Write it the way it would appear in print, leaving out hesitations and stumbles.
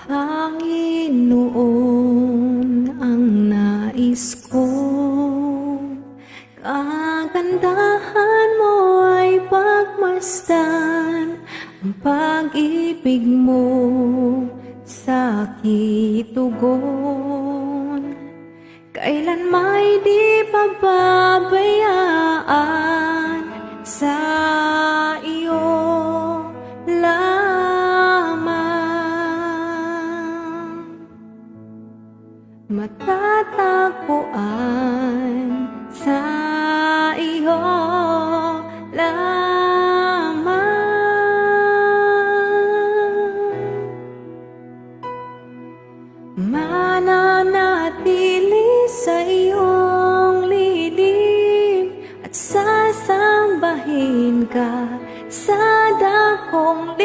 Panginoon, ang nais ko, kagandahan mo ay pagmasdan, ang pag-ibig mo sa kitugon. Kailan may di pababayaan sa iyo lamang, matatagpuan sa iyo lamang. Mananatili sa iyong lihim at sasambahin ka sa dakong